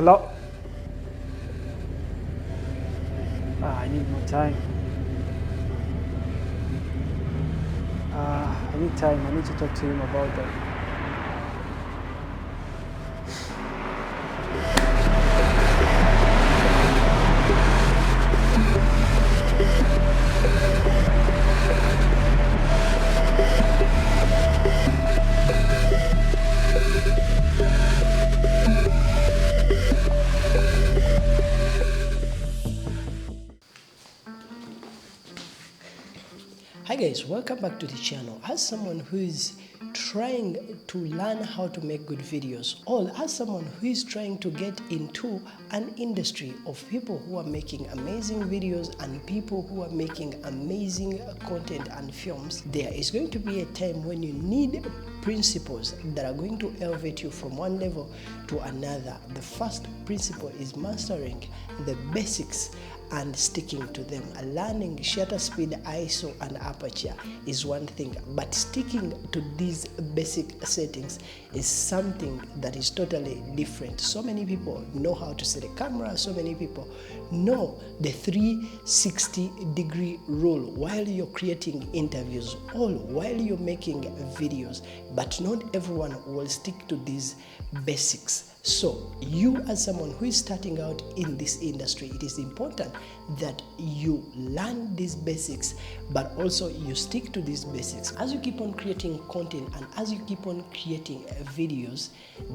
Hello? I need more time. I need time. I need to talk to him about that. Hi guys, welcome back to the channel. As someone who is trying to learn how to make good videos, or as someone who is trying to get into an industry of people who are making amazing videos and people who are making amazing content and films, there is going to be a time when you need principles that are going to elevate you from one level to another. The first principle is mastering the basics and sticking to them. Learning shutter speed, ISO, and aperture is one thing, but sticking to these basic settings is something that is totally different. So many people know how to set a camera, so many people know the 360-degree rule while you're creating interviews or while you're making videos, but not everyone will stick to these basics. So you, as someone who is starting out in this industry, it is important that you learn these basics, but also you stick to these basics. As you keep on creating content and as you keep on creating videos,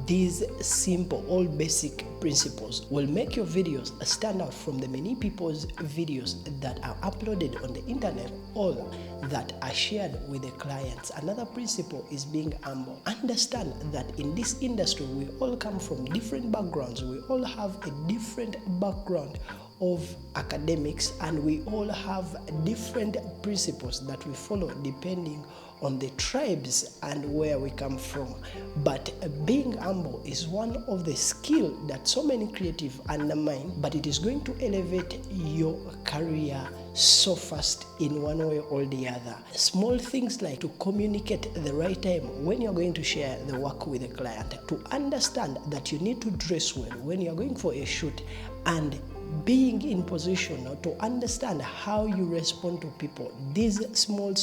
these simple, all basic principles will make your videos stand out from the many people's videos that are uploaded on the internet or that are shared with the clients. Another principle is being humble. Understand that in this industry, we all come from different backgrounds. We all have a different background of academics, and we all have different principles that we follow depending on the tribes and where we come from. But being humble is one of the skills that so many creatives undermine, but it is going to elevate your career so fast in one way or the other. Small things like to communicate the right time when you're going to share the work with the client, to understand that you need to dress well when you're going for a shoot, and being in position to understand how you respond to people. These small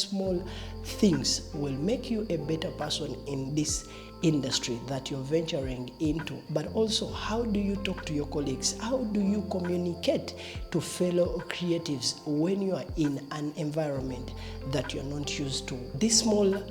things will make you a better person in this industry that you're venturing into. But also, how do you talk to your colleagues? How do you communicate to fellow creatives when you are in an environment that you're not used to? These small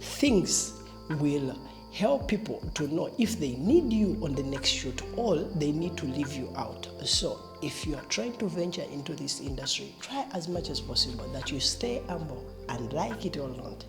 things will help people to know if they need you on the next shoot or they need to leave you out. So if you are trying to venture into this industry, try as much as possible that you stay humble, and like it or not,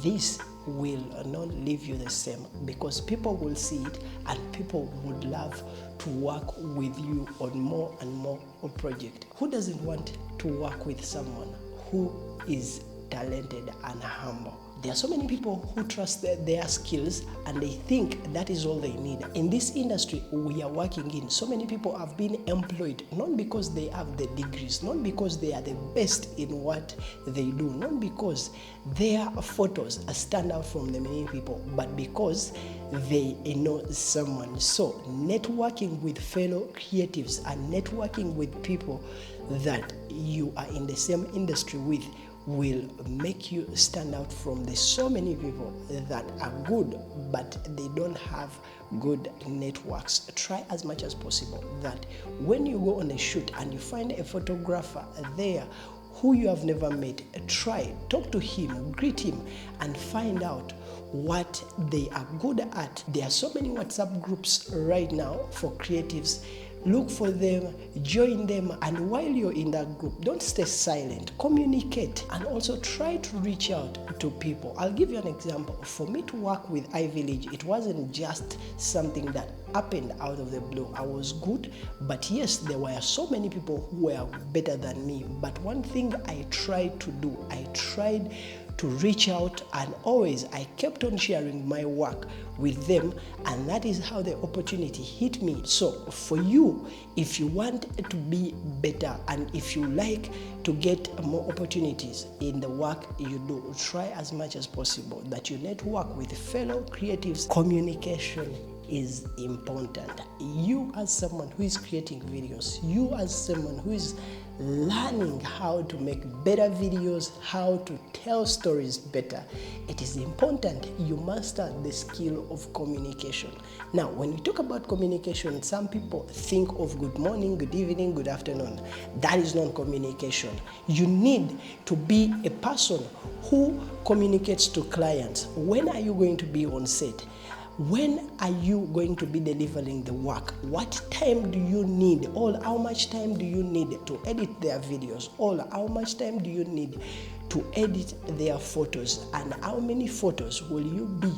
this will not leave you the same, because people will see it and people would love to work with you on more and more projects. Who doesn't want to work with someone who is talented and humble? There are so many people who trust their skills and they think that is all they need. In this industry we are working in, so many people have been employed not because they have the degrees, not because they are the best in what they do, not because their photos stand out from the many people, but because they know someone. So networking with fellow creatives and networking with people that you are in the same industry with will make you stand out from the so many people that are good but they don't have good networks. Try as much as possible that when you go on a shoot and you find a photographer there who you have never met, talk to him, greet him, and find out what they are good at. There are so many WhatsApp groups right now for creatives. Look for them, join them, and while you're in that group, don't stay silent. Communicate, and also try to reach out to people. I'll give you an example. For me to work with iVillage, it wasn't just something that happened out of the blue. I was good, but yes, there were so many people who were better than me. But one thing I tried to do, I tried to reach out, and always I kept on sharing my work with them, and that is how the opportunity hit me. So for you, if you want to be better and if you like to get more opportunities in the work you do, try as much as possible that you network with fellow creatives. Communication is important. You as someone who is creating videos, you as someone who is learning how to make better videos, how to tell stories better, it is important you master the skill of communication. Now, when we talk about communication, some people think of good morning, good evening, good afternoon. That is not communication. You need to be a person who communicates to clients. When are you going to be on set? When are you going to be delivering the work? What time do you need? Or how much time do you need to edit their videos? Or how much time do you need to edit their photos? And how many photos will you be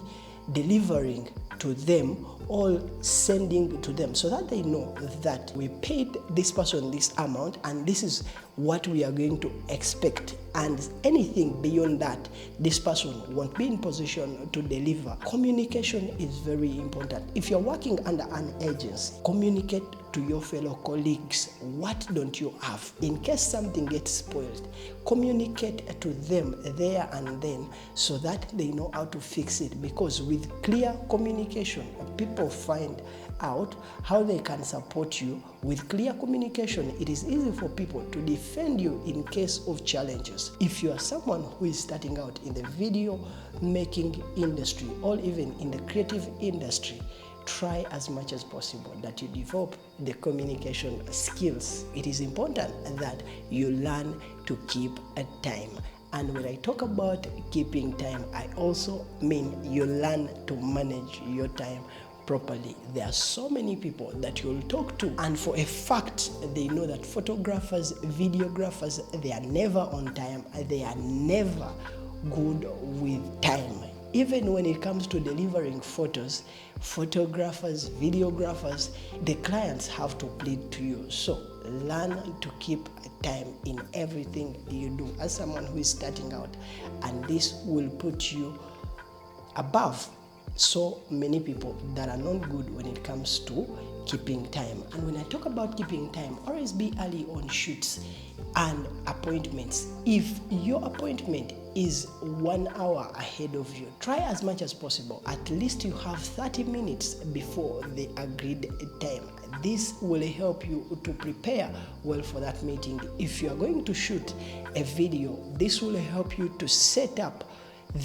delivering to them or sending to them, so that they know that we paid this person this amount and this is what we are going to expect, and anything beyond that, this person won't be in position to deliver. Communication is very important. If you're working under an agency, communicate to your fellow colleagues. What don't you have? In case something gets spoiled, communicate to them there and then so that they know how to fix it, because with clear communication, people find out how they can support you. With clear communication, it is easy for people to defend you in case of challenges. If you are someone who is starting out in the video making industry or even in the creative industry, try as much as possible that you develop the communication skills. It is important that you learn to keep a time. And when I talk about keeping time, I also mean you learn to manage your time properly. There are so many people that you'll talk to, and for a fact, they know that photographers, videographers, they are never on time. They are never good with time. Even when it comes to delivering photos, photographers, videographers, the clients have to plead to you. So learn to keep time in everything you do as someone who is starting out, and this will put you above so many people that are not good when it comes to keeping time. And when I talk about keeping time, always be early on shoots and appointments. If your appointment is 1 hour ahead of you, try as much as possible. At least you have 30 minutes before the agreed time. This will help you to prepare well for that meeting. If you are going to shoot a video, this will help you to set up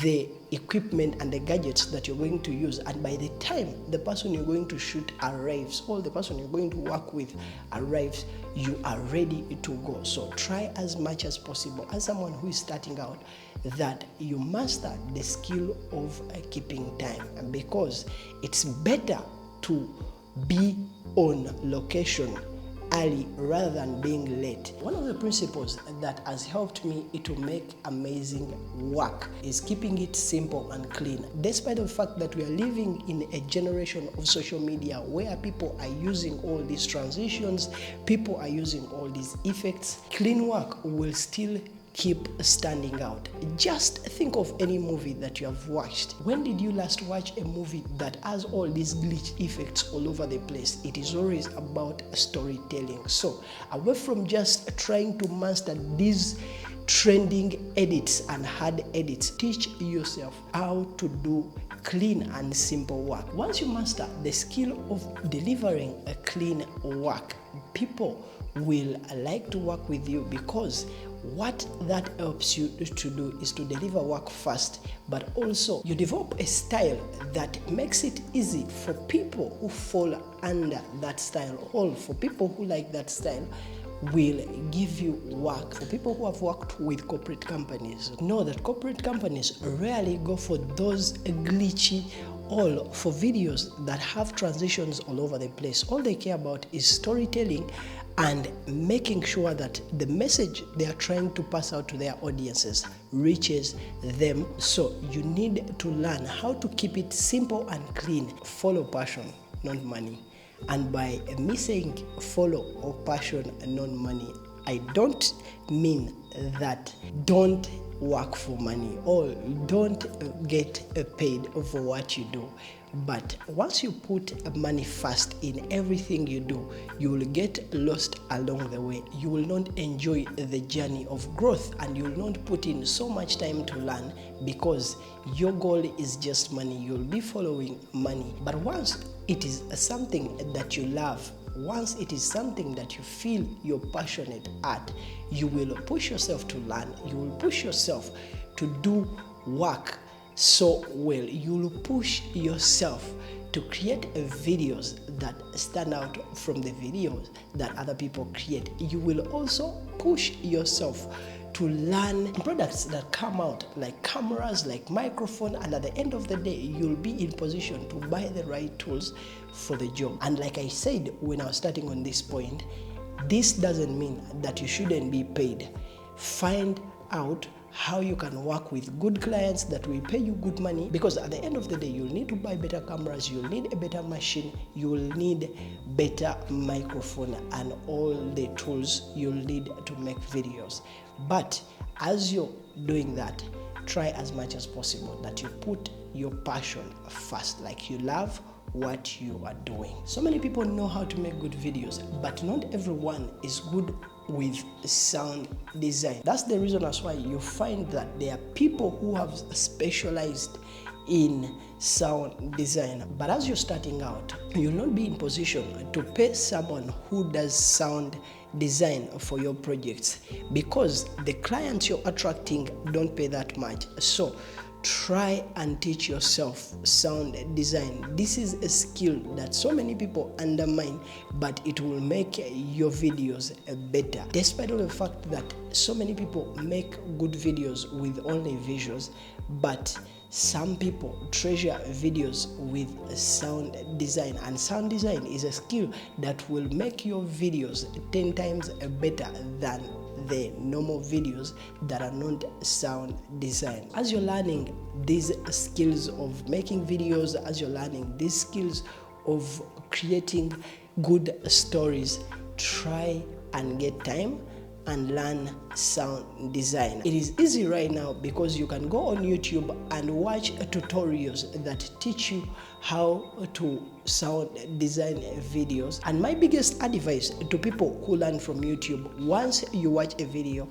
the equipment and the gadgets that you're going to use, and by the time the person you're going to shoot arrives or the person you're going to work with arrives, you are ready to go. So try as much as possible as someone who is starting out that you master the skill of keeping time, because it's better to be on location early rather than being late. One of the principles that has helped me to make amazing work is keeping it simple and clean. Despite the fact that we are living in a generation of social media where people are using all these transitions, people are using all these effects, clean work will still keep standing out. Just think of any movie that you have watched. When did you last watch a movie that has all these glitch effects all over the place? It is always about storytelling. So away from just trying to master these trending edits and hard edits, teach yourself how to do clean and simple work. Once you master the skill of delivering a clean work, people will like to work with you, because what that helps you to do is to deliver work fast, but also you develop a style that makes it easy for people who fall under that style, or for people who like that style will give you work. For people who have worked with corporate companies, know that corporate companies rarely go for those glitchy or for videos that have transitions all over the place. All they care about is storytelling and making sure that the message they are trying to pass out to their audiences reaches them. So you need to learn how to keep it simple and clean. Follow passion, not money. And by me saying follow or passion and not money, I don't mean that don't work for money or don't get paid for what you do. But once you put money first in everything you do, you will get lost along the way. You will not enjoy the journey of growth, and you will not put in so much time to learn, because your goal is just money. You'll be following money. But once it is something that you love, once it is something that you feel you're passionate at, you will push yourself to learn, you will push yourself to do work so well, you will push yourself to create videos that stand out from the videos that other people create. You will also push yourself to learn products that come out, like cameras, like microphone, and at the end of the day, you'll be in position to buy the right tools for the job. And like I said when I was starting on this point, this doesn't mean that you shouldn't be paid. Find out how you can work with good clients that will pay you good money, because at the end of the day, you'll need to buy better cameras, you'll need a better machine, you'll need better microphone and all the tools you'll need to make videos. But as you're doing that, try as much as possible that you put your passion first, like you love what you are doing. So many people know how to make good videos, but not everyone is good with sound design. That's the reason as why you find that there are people who have specialized in sound design. But as you're starting out, you'll not be in position to pay someone who does sound design for your projects, because the clients you're attracting don't pay that much. So try and teach yourself sound design. This is a skill that so many people undermine, but it will make your videos better. Despite all the fact that so many people make good videos with only visuals, but some people treasure videos with sound design, and sound design is a skill that will make your videos 10 times better than the normal videos that are not sound design. As you're learning these skills of making videos, as you're learning these skills of creating good stories, try and get time and learn sound design. It is easy right now because you can go on YouTube and watch tutorials that teach you how to sound design videos. And my biggest advice to people who learn from YouTube, once you watch a video,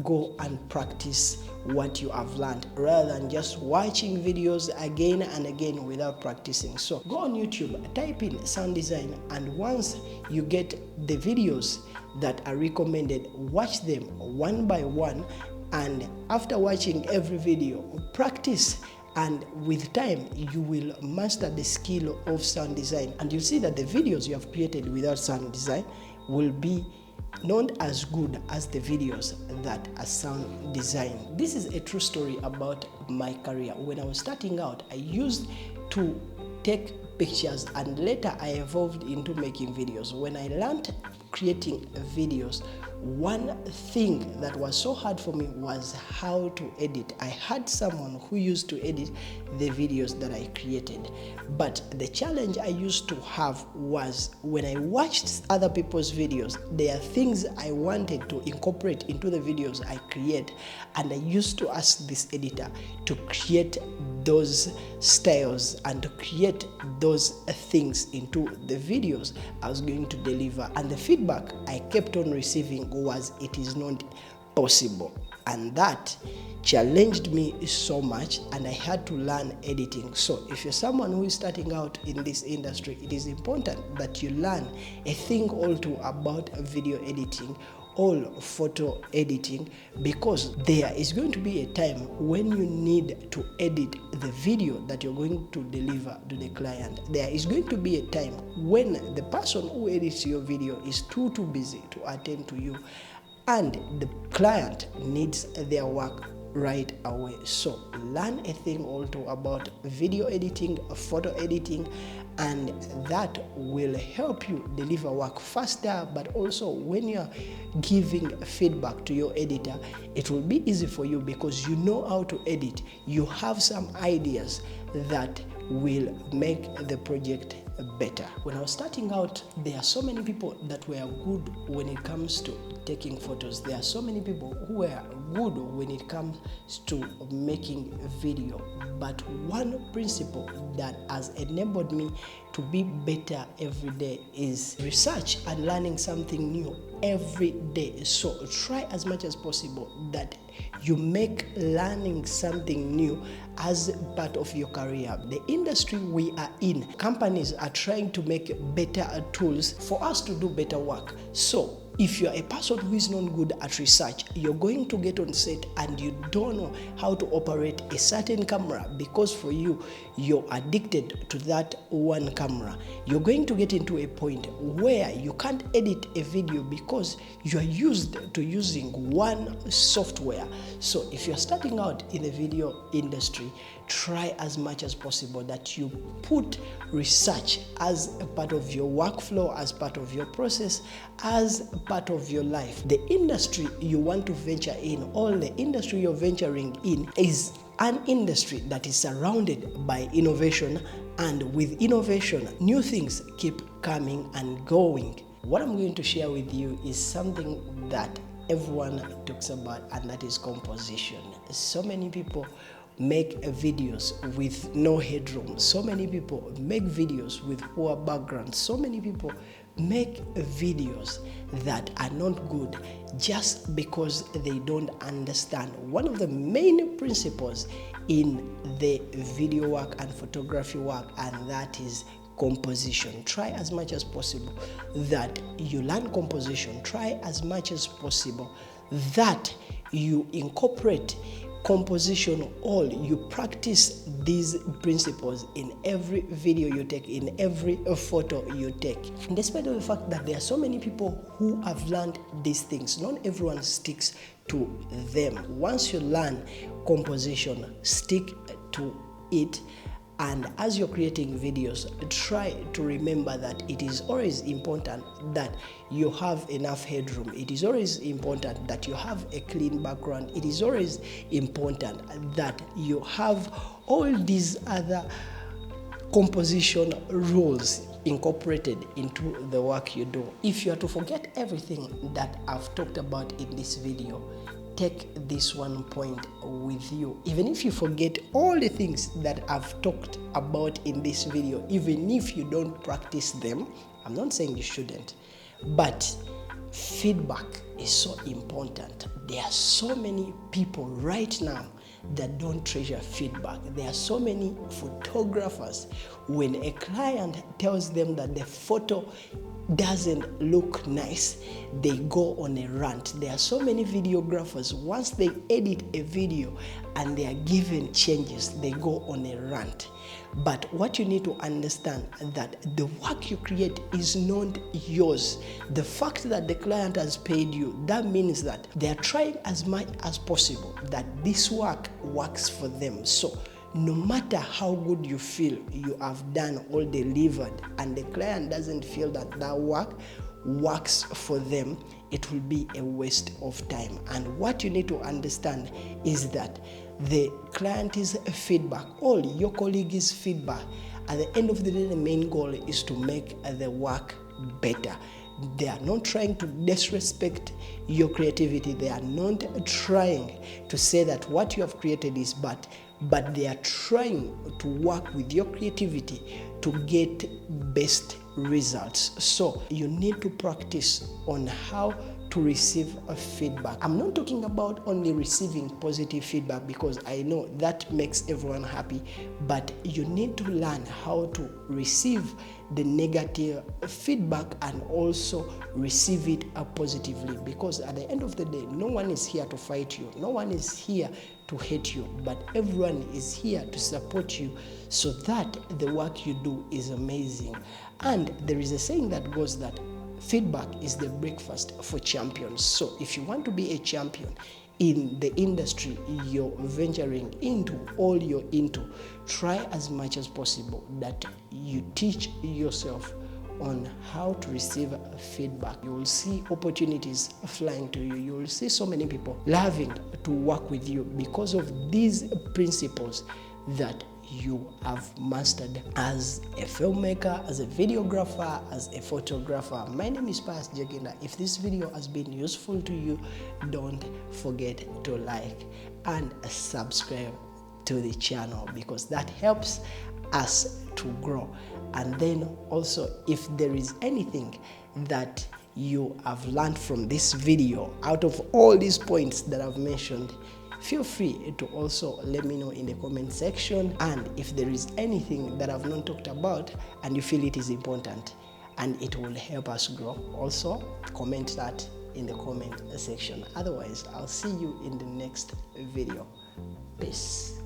go and practice what you have learned rather than just watching videos again and again without practicing. So go on YouTube, type in sound design, and once you get the videos that are recommended, watch them one by one, and after watching every video, practice, and with time you will master the skill of sound design, and you'll see that the videos you have created without sound design will be not as good as the videos that are sound design. This is a true story about my career. When I was starting out, I used to take pictures, and later I evolved into making videos. When I learned creating videos, one thing that was so hard for me was how to edit. I had someone who used to edit the videos that I created, but the challenge I used to have was when I watched other people's videos, there are things I wanted to incorporate into the videos I create, and I used to ask this editor to create those styles and to create those things into the videos I was going to deliver. And the feedback I kept on receiving was, it is not possible. And that challenged me so much, and I had to learn editing. So if you're someone who is starting out in this industry, it is important that you learn a thing or two about video editing, all photo editing, because there is going to be a time when you need to edit the video that you're going to deliver to the client. There is going to be a time when the person who edits your video is too busy to attend to you, and the client needs their work right away. So learn a thing or two about video editing, photo editing, and that will help you deliver work faster. But also when you're giving feedback to your editor, it will be easy for you because you know how to edit. You have some ideas that will make the project better. When I was starting out, there are so many people that were good when it comes to taking photos. There are so many people who were good when it comes to making a video, but one principle that has enabled me to be better every day is research and learning something new every day. So try as much as possible that you make learning something new as part of your career. The industry we are in, companies are trying to make better tools for us to do better work. So if you're a person who is not good at research, you're going to get on set and you don't know how to operate a certain camera because for you, you're addicted to that one camera. You're going to get into a point where you can't edit a video because you're used to using one software. So if you're starting out in the video industry, try as much as possible that you put research as a part of your workflow, as part of your process, as part of your life. The industry you want to venture in, or the industry you're venturing in, is an industry that is surrounded by innovation, and with innovation, new things keep coming and going. What I'm going to share with you is something that everyone talks about, and that is composition. So many people make videos with no headroom. So many people make videos with poor background. So many people make videos that are not good just because they don't understand one of the main principles in the video work and photography work, and that is composition. Try as much as possible that you learn composition. Try as much as possible that you incorporate composition, or you practice these principles in every video you take, in every photo you take. Despite the fact that there are so many people who have learned these things, not everyone sticks to them. Once you learn composition, stick to it. And as you're creating videos, try to remember that it is always important that you have enough headroom. It is always important that you have a clean background. It is always important that you have all these other composition rules incorporated into the work you do. If you are to forget everything that I've talked about in this video, take this one point with you. Even if you forget all the things that I've talked about in this video, even if you don't practice them, I'm not saying you shouldn't, but feedback is so important. There are so many people right now that don't treasure feedback. There are so many photographers, when a client tells them that the photo doesn't look nice, they go on a rant. There are so many videographers, once they edit a video and they are given changes, they go on a rant. But what you need to understand that the work you create is not yours. The fact that the client has paid you, that means that they are trying as much as possible that this work works for them. So no matter how good you feel you have done all delivered, and the client doesn't feel that that work works for them, it will be a waste of time. And what you need to understand is that the client's feedback, all your colleagues' feedback, at the end of the day, the main goal is to make the work better. They are not trying to disrespect your creativity. They are not trying to say that what you have created is bad, but they are trying to work with your creativity to get best results. So you need to practice on how to receive a feedback. I'm not talking about only receiving positive feedback, because I know that makes everyone happy, but you need to learn how to receive the negative feedback and also receive it positively, because at the end of the day, no one is here to fight you, no one is here to hate you, but everyone is here to support you so that the work you do is amazing. And there is a saying that goes that feedback is the breakfast for champions. So if you want to be a champion in the industry you're venturing into, all you're into, try as much as possible that you teach yourself on how to receive feedback. You will see opportunities flying to you. You will see so many people loving to work with you because of these principles that you have mastered as a filmmaker, as a videographer, as a photographer. My name is Pius Jagenda. If this video has been useful to you, don't forget to like and subscribe to the channel, because that helps us to grow. And then also, if there is anything that you have learned from this video out of all these points that I've mentioned, feel free to also let me know in the comment section. And if there is anything that I've not talked about and you feel it is important and it will help us grow, also comment that in the comment section. Otherwise, I'll see you in the next video. Peace.